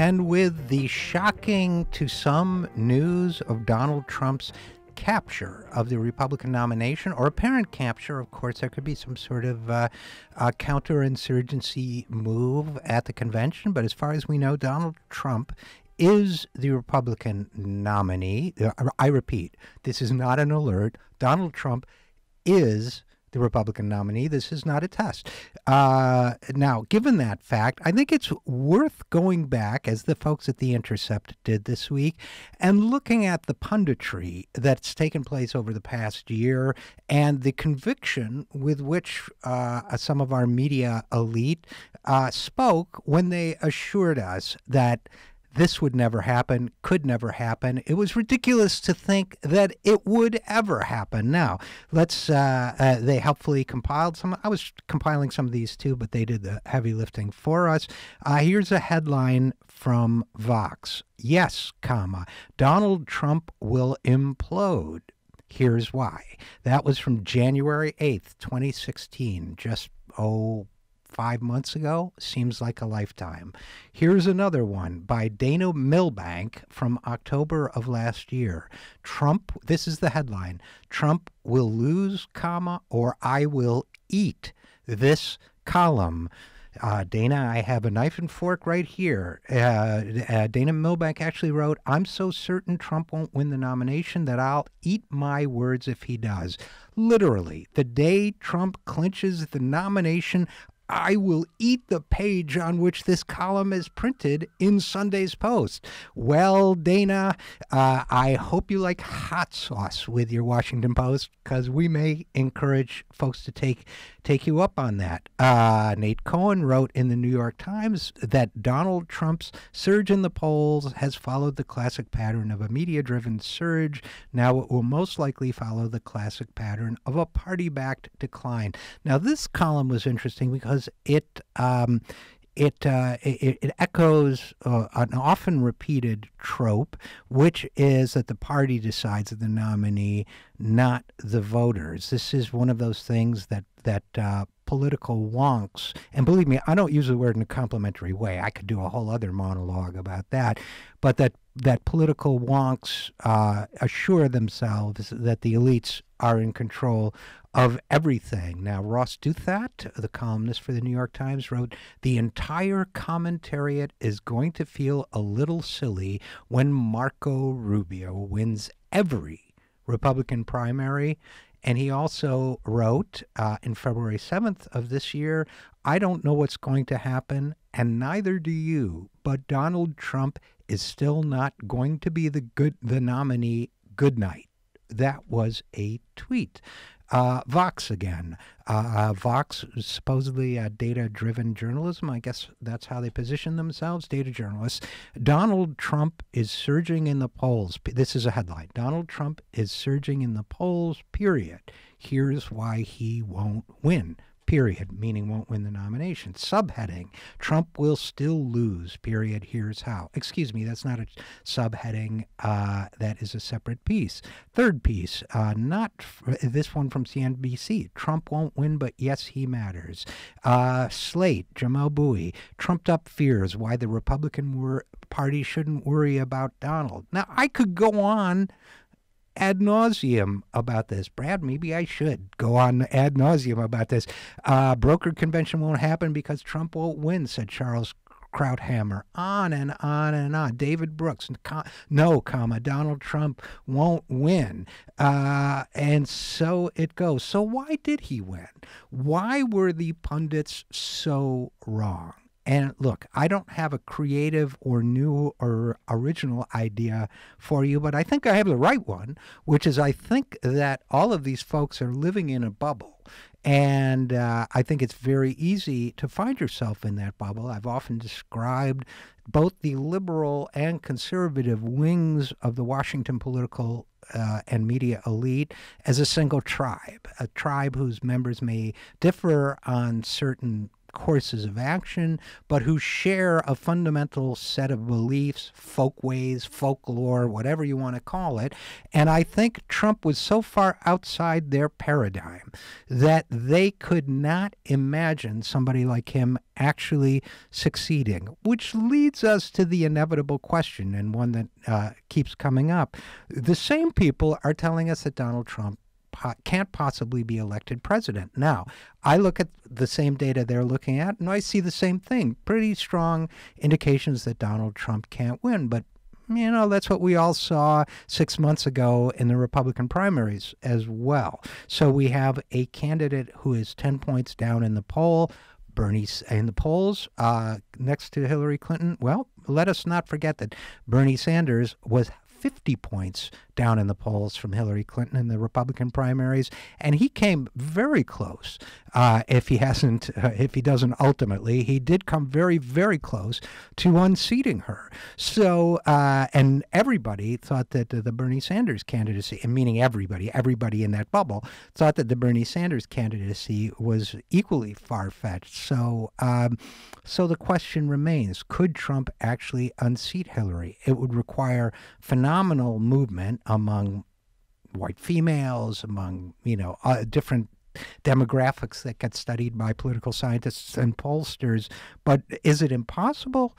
and with the shocking to some news of Donald Trump's capture of the Republican nomination, or apparent capture. Of course, there could be some sort of counterinsurgency move at the convention, but as far as we know, Donald Trump is the Republican nominee. I repeat, this is not an alert. Donald Trump is the Republican nominee. This is not a test. Now, given that fact, I think it's worth going back, as the folks at The Intercept did this week, and looking at the Panda Tree that's taken place over the past year and the conviction with which some of our media elite spoke when they assured us that this would never happen, could never happen. It was ridiculous to think that it would ever happen. Now, they helpfully compiled some. I was compiling some of these too, but they did the heavy lifting for us. Here's a headline from Vox. Yes, Donald Trump will implode. Here's why. That was from January 8th, 2016, just, 5 months ago. Seems like a lifetime. Here's another one by Dana Milbank from October of last year. Trump, this is the headline, Trump will lose, or I will eat. This column. Dana, I have a knife and fork right here. Dana Milbank actually wrote, I'm so certain Trump won't win the nomination that I'll eat my words if he does. Literally, the day Trump clinches the nomination, I will eat the page on which this column is printed in Sunday's Post. Well, Dana, I hope you like hot sauce with your Washington Post, because we may encourage folks to take you up on that. Nate Cohen wrote in the New York Times that Donald Trump's surge in the polls has followed the classic pattern of a media-driven surge. Now it will most likely follow the classic pattern of a party-backed decline. Now this column was interesting because it echoes an often repeated trope, which is that the party decides the nominee, not the voters. This is one of those things that political wonks, and believe me, I don't use the word in a complimentary way. I could do a whole other monologue about that, but that political wonks assure themselves that the elites are in control of everything. Now, Ross Douthat, the columnist for the New York Times, wrote, the entire commentariat is going to feel a little silly when Marco Rubio wins every Republican primary. And he also wrote in February 7th of this year, I don't know what's going to happen, and neither do you, but Donald Trump is still not going to be the nominee. Good night. That was a tweet. Vox again. Vox is supposedly data-driven journalism. I guess that's how they position themselves, data journalists. Donald Trump is surging in the polls. This is a headline. Donald Trump is surging in the polls, period. Here's why he won't win. Period, meaning won't win the nomination. Subheading, Trump will still lose, period, here's how. Excuse me, that's not a subheading. That is a separate piece. Third piece, this one from CNBC. Trump won't win, but yes, he matters. Slate, Jamal Bowie, trumped up fears why the Republican Party shouldn't worry about Donald. Now, I could go on ad nauseum about this. Brad, maybe I should go on ad nauseum about this. Broker convention won't happen because Trump won't win, said Charles Krauthammer. On and on and on. David Brooks, Donald Trump won't win. And so it goes. So why did he win? Why were the pundits so wrong? And look, I don't have a creative or new or original idea for you, but I think I have the right one, which is I think that all of these folks are living in a bubble. And I think it's very easy to find yourself in that bubble. I've often described both the liberal and conservative wings of the Washington political and media elite as a single tribe, a tribe whose members may differ on certain courses of action, but who share a fundamental set of beliefs, folkways, folklore, whatever you want to call it. And I think Trump was so far outside their paradigm that they could not imagine somebody like him actually succeeding, which leads us to the inevitable question, and one that keeps coming up. The same people are telling us that Donald Trump can't possibly be elected president. Now, I look at the same data they're looking at, and I see the same thing. Pretty strong indications that Donald Trump can't win. But, you know, that's what we all saw 6 months ago in the Republican primaries as well. So we have a candidate who is 10 points down in the poll, in the polls next to Hillary Clinton. Well, let us not forget that Bernie Sanders was 50 points down in the polls from Hillary Clinton in the Republican primaries, and he came very close. If he doesn't ultimately, he did come very, very close to unseating her. So, and everybody thought that the Bernie Sanders candidacy, and meaning everybody in that bubble, thought that the Bernie Sanders candidacy was equally far-fetched. So, so the question remains: could Trump actually unseat Hillary? It would require phenomenal movement among white females, among, different demographics that get studied by political scientists and pollsters. But is it impossible?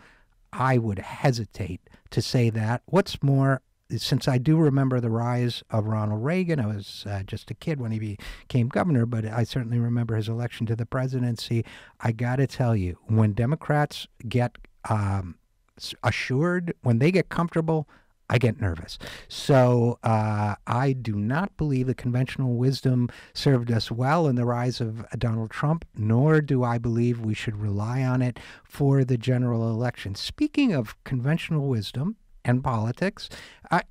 I would hesitate to say that. What's more, since I do remember the rise of Ronald Reagan, I was just a kid when he became governor, but I certainly remember his election to the presidency. I got to tell you, when Democrats get assured, when they get comfortable, I get nervous. So I do not believe the conventional wisdom served us well in the rise of Donald Trump, nor do I believe we should rely on it for the general election. Speaking of conventional wisdom and politics,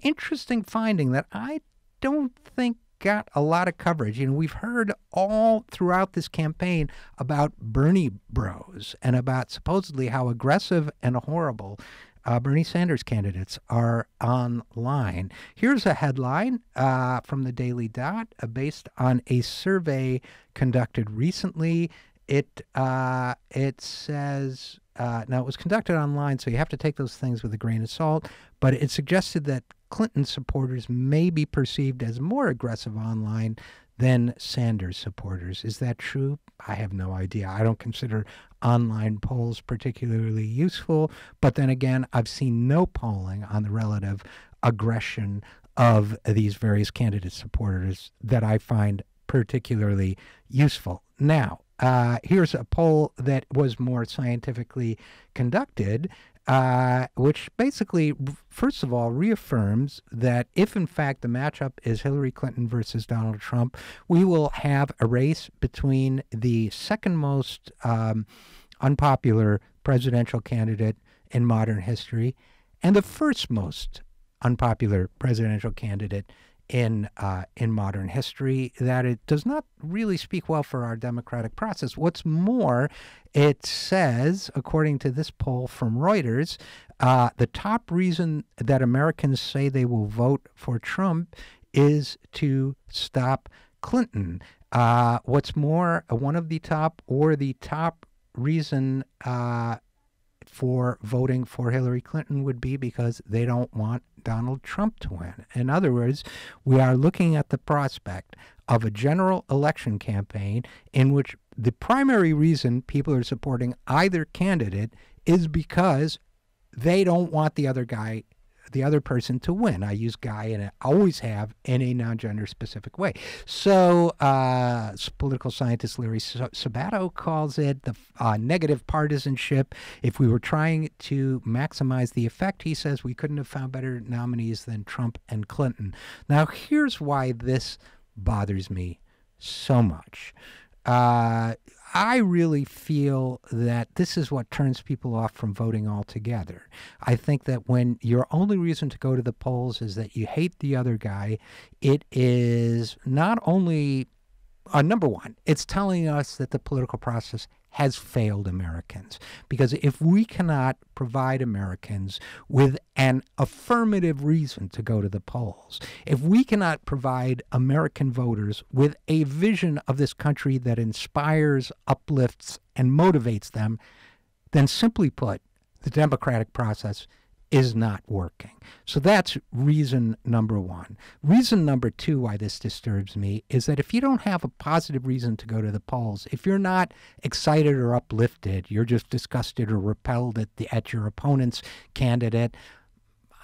interesting finding that I don't think got a lot of coverage. We've heard all throughout this campaign about Bernie bros and about supposedly how aggressive and horrible Bernie Sanders candidates are online. Here's a headline from the Daily Dot based on a survey conducted recently. It says, now it was conducted online, so you have to take those things with a grain of salt, but it suggested that Clinton supporters may be perceived as more aggressive online than Sanders supporters. Is that true? I have no idea. I don't consider online polls particularly useful, but then again, I've seen no polling on the relative aggression of these various candidate supporters that I find particularly useful. Now, here's a poll that was more scientifically conducted, which basically, first of all, reaffirms that if in fact the matchup is Hillary Clinton versus Donald Trump, we will have a race between the second most unpopular presidential candidate in modern history and the first most unpopular presidential candidate in modern history. That it does not really speak well for our democratic process. What's more, it says, according to this poll from Reuters, the top reason that Americans say they will vote for Trump is to stop Clinton. What's more, one of the top reason for voting for Hillary Clinton would be because they don't want Donald Trump to win. In other words, we are looking at the prospect of a general election campaign in which the primary reason people are supporting either candidate is because they don't want the other person to win. I use guy and I always have in a non-gender specific way. So political scientist Larry Sabato calls it the negative partisanship. If we were trying to maximize the effect, he says, we couldn't have found better nominees than Trump and Clinton. Now, here's why this bothers me so much. I really feel that this is what turns people off from voting altogether. I think that when your only reason to go to the polls is that you hate the other guy, it is not only Number one, it's telling us that the political process has failed Americans. Because if we cannot provide Americans with an affirmative reason to go to the polls, if we cannot provide American voters with a vision of this country that inspires, uplifts, and motivates them, then simply put, the democratic process is not working. So that's reason number one. Reason number two why this disturbs me is that if you don't have a positive reason to go to the polls, if you're not excited or uplifted, you're just disgusted or repelled at your opponent's candidate,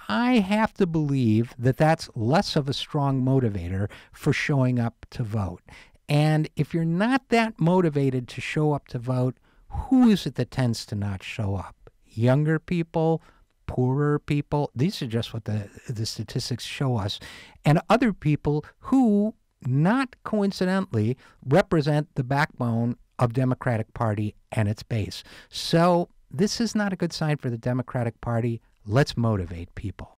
I have to believe that that's less of a strong motivator for showing up to vote. And if you're not that motivated to show up to vote, who is it that tends to not show up? Younger people, poorer people. These are just what the statistics show us. And other people who, not coincidentally, represent the backbone of Democratic Party and its base. So this is not a good sign for the Democratic Party. Let's motivate people.